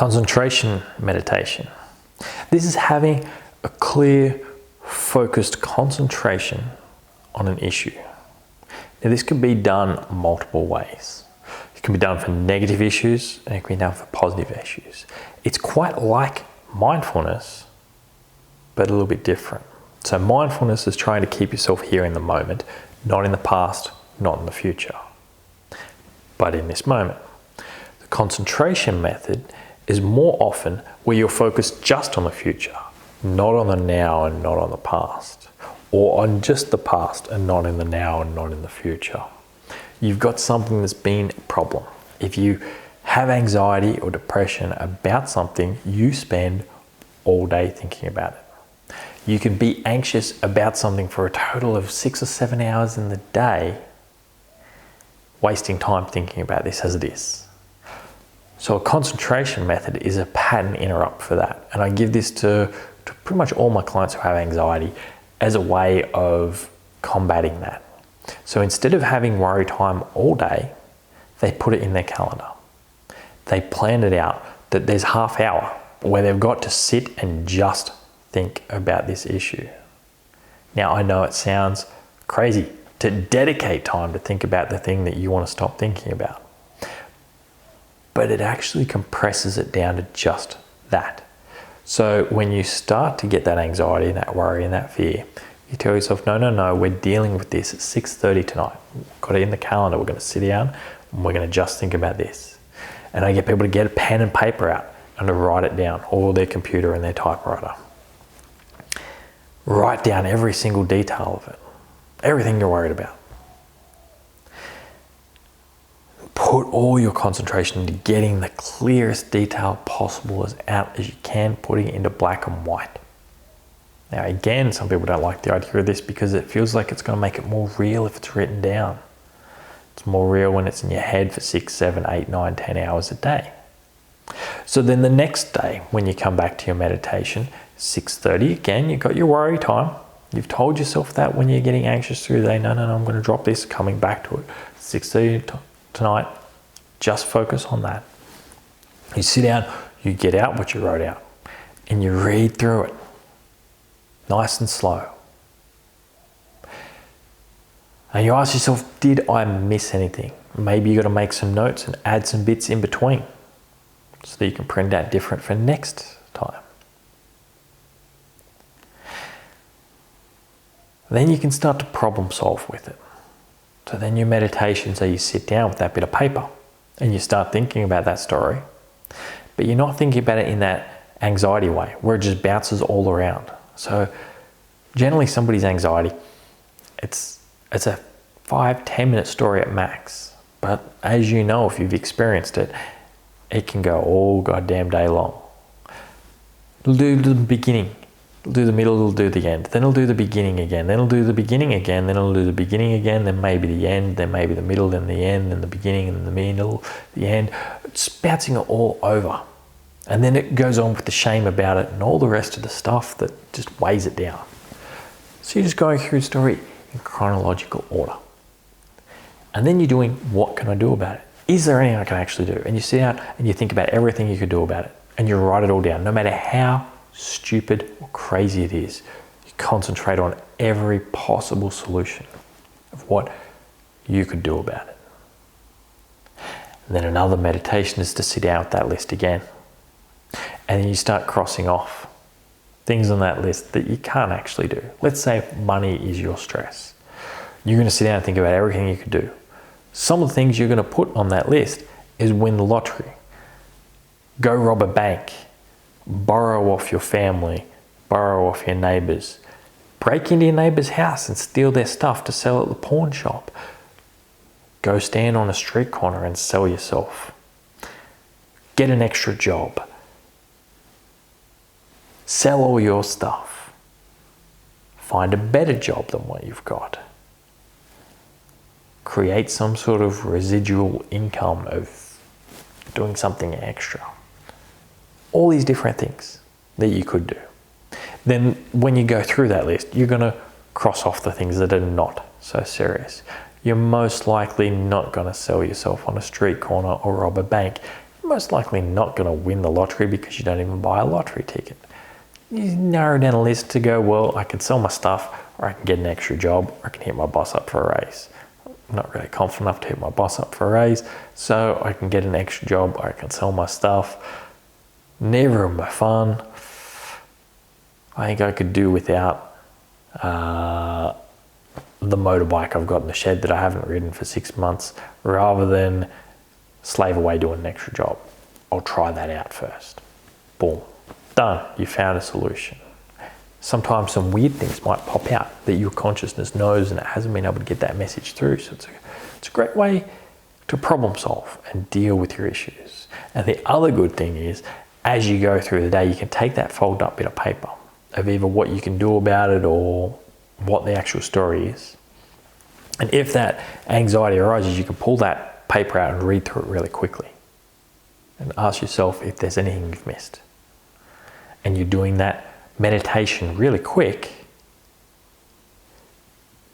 Concentration meditation. This is having a clear, focused concentration on an issue. Now, this can be done multiple ways. It can be done for negative issues and it can be done for positive issues. It's quite like mindfulness, but a little bit different. So mindfulness is trying to keep yourself here in the moment, not in the past, not in the future, but in this moment. The concentration method is more often where you're focused just on the future, not on the now and not on the past, or on just the past and not in the now and not in the future. You've got something that's been a problem. If you have anxiety or depression about something, you spend all day thinking about it. You can be anxious about something for a total of 6 or 7 hours in the day, wasting time thinking about this as it is. So a concentration method is a pattern interrupt for that. And I give this to pretty much all my clients who have anxiety as a way of combating that. So instead of having worry time all day, they put it in their calendar. They plan it out that there's half hour where they've got to sit and just think about this issue. Now, I know it sounds crazy to dedicate time to think about the thing that you want to stop thinking about, but it actually compresses it down to just that. So when you start to get that anxiety and that worry and that fear, you tell yourself, no, we're dealing with this at 6:30 tonight. We've got it in the calendar. We're going to sit down and we're going to just think about this. And I get people to get a pen and paper out and to write it down, or their computer and their typewriter. Write down every single detail of it, everything you're worried about. Put all your concentration into getting the clearest detail possible as you can, putting it into black and white. Now again, some people don't like the idea of this because it feels like it's going to make it more real if it's written down. It's more real when it's in your head for 6, 7, 8, 9, 10 hours a day. So then the next day, when you come back to your meditation, 6:30, again, you've got your worry time. You've told yourself that when you're getting anxious through the day, no, I'm going to drop this, coming back to it. 6:30 tonight, just focus on that. You sit down, you get out what you wrote out, and you read through it, nice and slow. And you ask yourself, did I miss anything? Maybe you got to make some notes and add some bits in between so that you can print out different for next time. Then you can start to problem solve with it. So then your meditation, so you sit down with that bit of paper and you start thinking about that story, but you're not thinking about it in that anxiety way where it just bounces all around. So generally somebody's anxiety, it's a 5-10 minute story at max. But as you know, if you've experienced it, it can go all goddamn day long. It'll do the beginning, it'll do the middle, it'll do the end. Then it'll do the beginning again, then it'll do the beginning again, then it'll do the beginning again, then maybe the end, then maybe the middle, then the end, then the beginning, and the middle, the end. It's bouncing it all over. And then it goes on with the shame about it and all the rest of the stuff that just weighs it down. So you're just going through the story in chronological order. And then you're doing, what can I do about it? Is there anything I can actually do? And you sit down and you think about everything you could do about it. And you write it all down, no matter how stupid or crazy it is. You concentrate on every possible solution of what you could do about it. And then another meditation is to sit down with that list again. And then you start crossing off things on that list that you can't actually do. Let's say money is your stress. You're going to sit down and think about everything you could do. Some of the things you're going to put on that list is win the lottery, go rob a bank, borrow off your family, borrow off your neighbours, break into your neighbour's house and steal their stuff to sell at the pawn shop, go stand on a street corner and sell yourself, get an extra job, sell all your stuff, find a better job than what you've got, create some sort of residual income of doing something extra. All these different things that you could do. Then when you go through that list, you're going to cross off the things that are not so serious. You're most likely not going to sell yourself on a street corner or rob a bank. most likely not going to win the lottery because you don't even buy a lottery ticket. You narrow down a list to go, well, I can sell my stuff, or I can get an extra job, or I can hit my boss up for a raise. I'm not really confident enough to hit my boss up for a raise, so I can get an extra job, or I can sell my stuff. Neither of them are fun. I think I could do without the motorbike I've got in the shed that I haven't ridden for 6 months, rather than slave away doing an extra job. I'll try that out first. Boom. Done. You found a solution. Sometimes some weird things might pop out that your consciousness knows and it hasn't been able to get that message through. So it's a great way to problem solve and deal with your issues. And the other good thing is, as you go through the day, you can take that folded up bit of paper of either what you can do about it or what the actual story is. And if that anxiety arises, you can pull that paper out and read through it really quickly and ask yourself if there's anything you've missed. And you're doing that meditation really quick,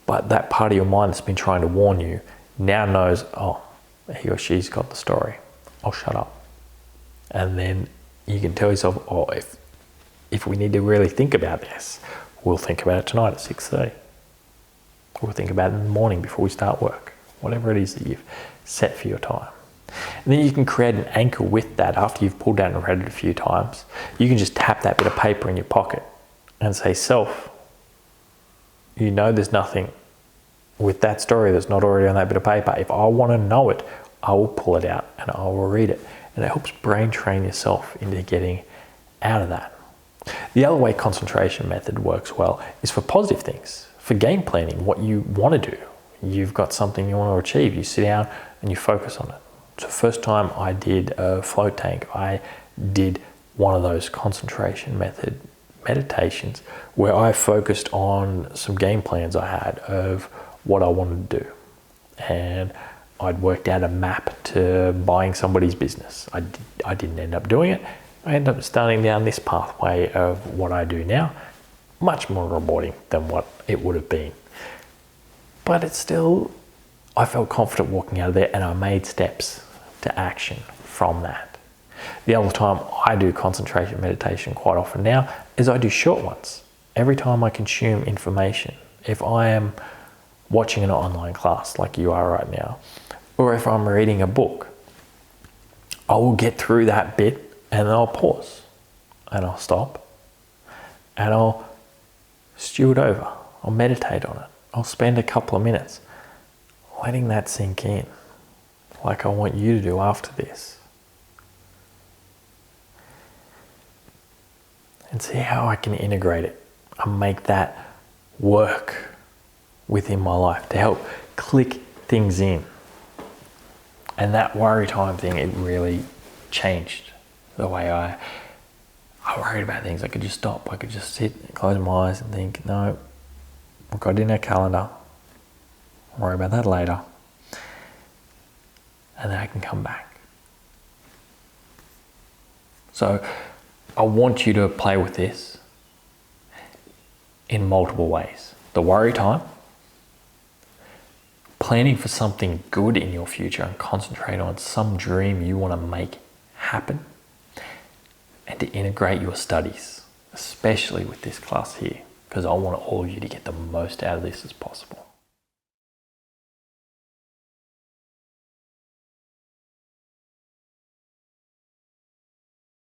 but that part of your mind that's been trying to warn you now knows, oh, he or she's got the story. I'll shut up. And then you can tell yourself, oh, if we need to really think about this, we'll think about it tonight at 6:30. We'll think about it in the morning before we start work. Whatever it is that you've set for your time. And then you can create an anchor with that after you've pulled out and read it a few times. You can just tap that bit of paper in your pocket and say, self, you know there's nothing with that story that's not already on that bit of paper. If I want to know it, I will pull it out and I will read it. And it helps brain train yourself into getting out of that. The other way concentration method works well is for positive things, for game planning, what you want to do. You've got something you want to achieve. You sit down and you focus on it. So first time I did a float tank, I did one of those concentration method meditations where I focused on some game plans I had of what I wanted to do. And I'd worked out a map to buying somebody's business. I didn't end up doing it. I ended up starting down this pathway of what I do now, much more rewarding than what it would have been. But it's still, I felt confident walking out of there and I made steps to action from that. The other time I do concentration meditation quite often now is I do short ones. Every time I consume information, if I am watching an online class like you are right now, or if I'm reading a book, I will get through that bit and then I'll pause and I'll stop and I'll stew it over. I'll meditate on it. I'll spend a couple of minutes letting that sink in, like I want you to do after this. And see how I can integrate it and make that work within my life to help click things in. And that worry time thing, it really changed the way I worried about things. I could just stop. I could just sit and close my eyes and think, no, we've got it in our calendar. I'll worry about that later. And then I can come back. So I want you to play with this in multiple ways. The worry time, planning for something good in your future and concentrate on some dream you want to make happen, and to integrate your studies, especially with this class here, because I want all of you to get the most out of this as possible.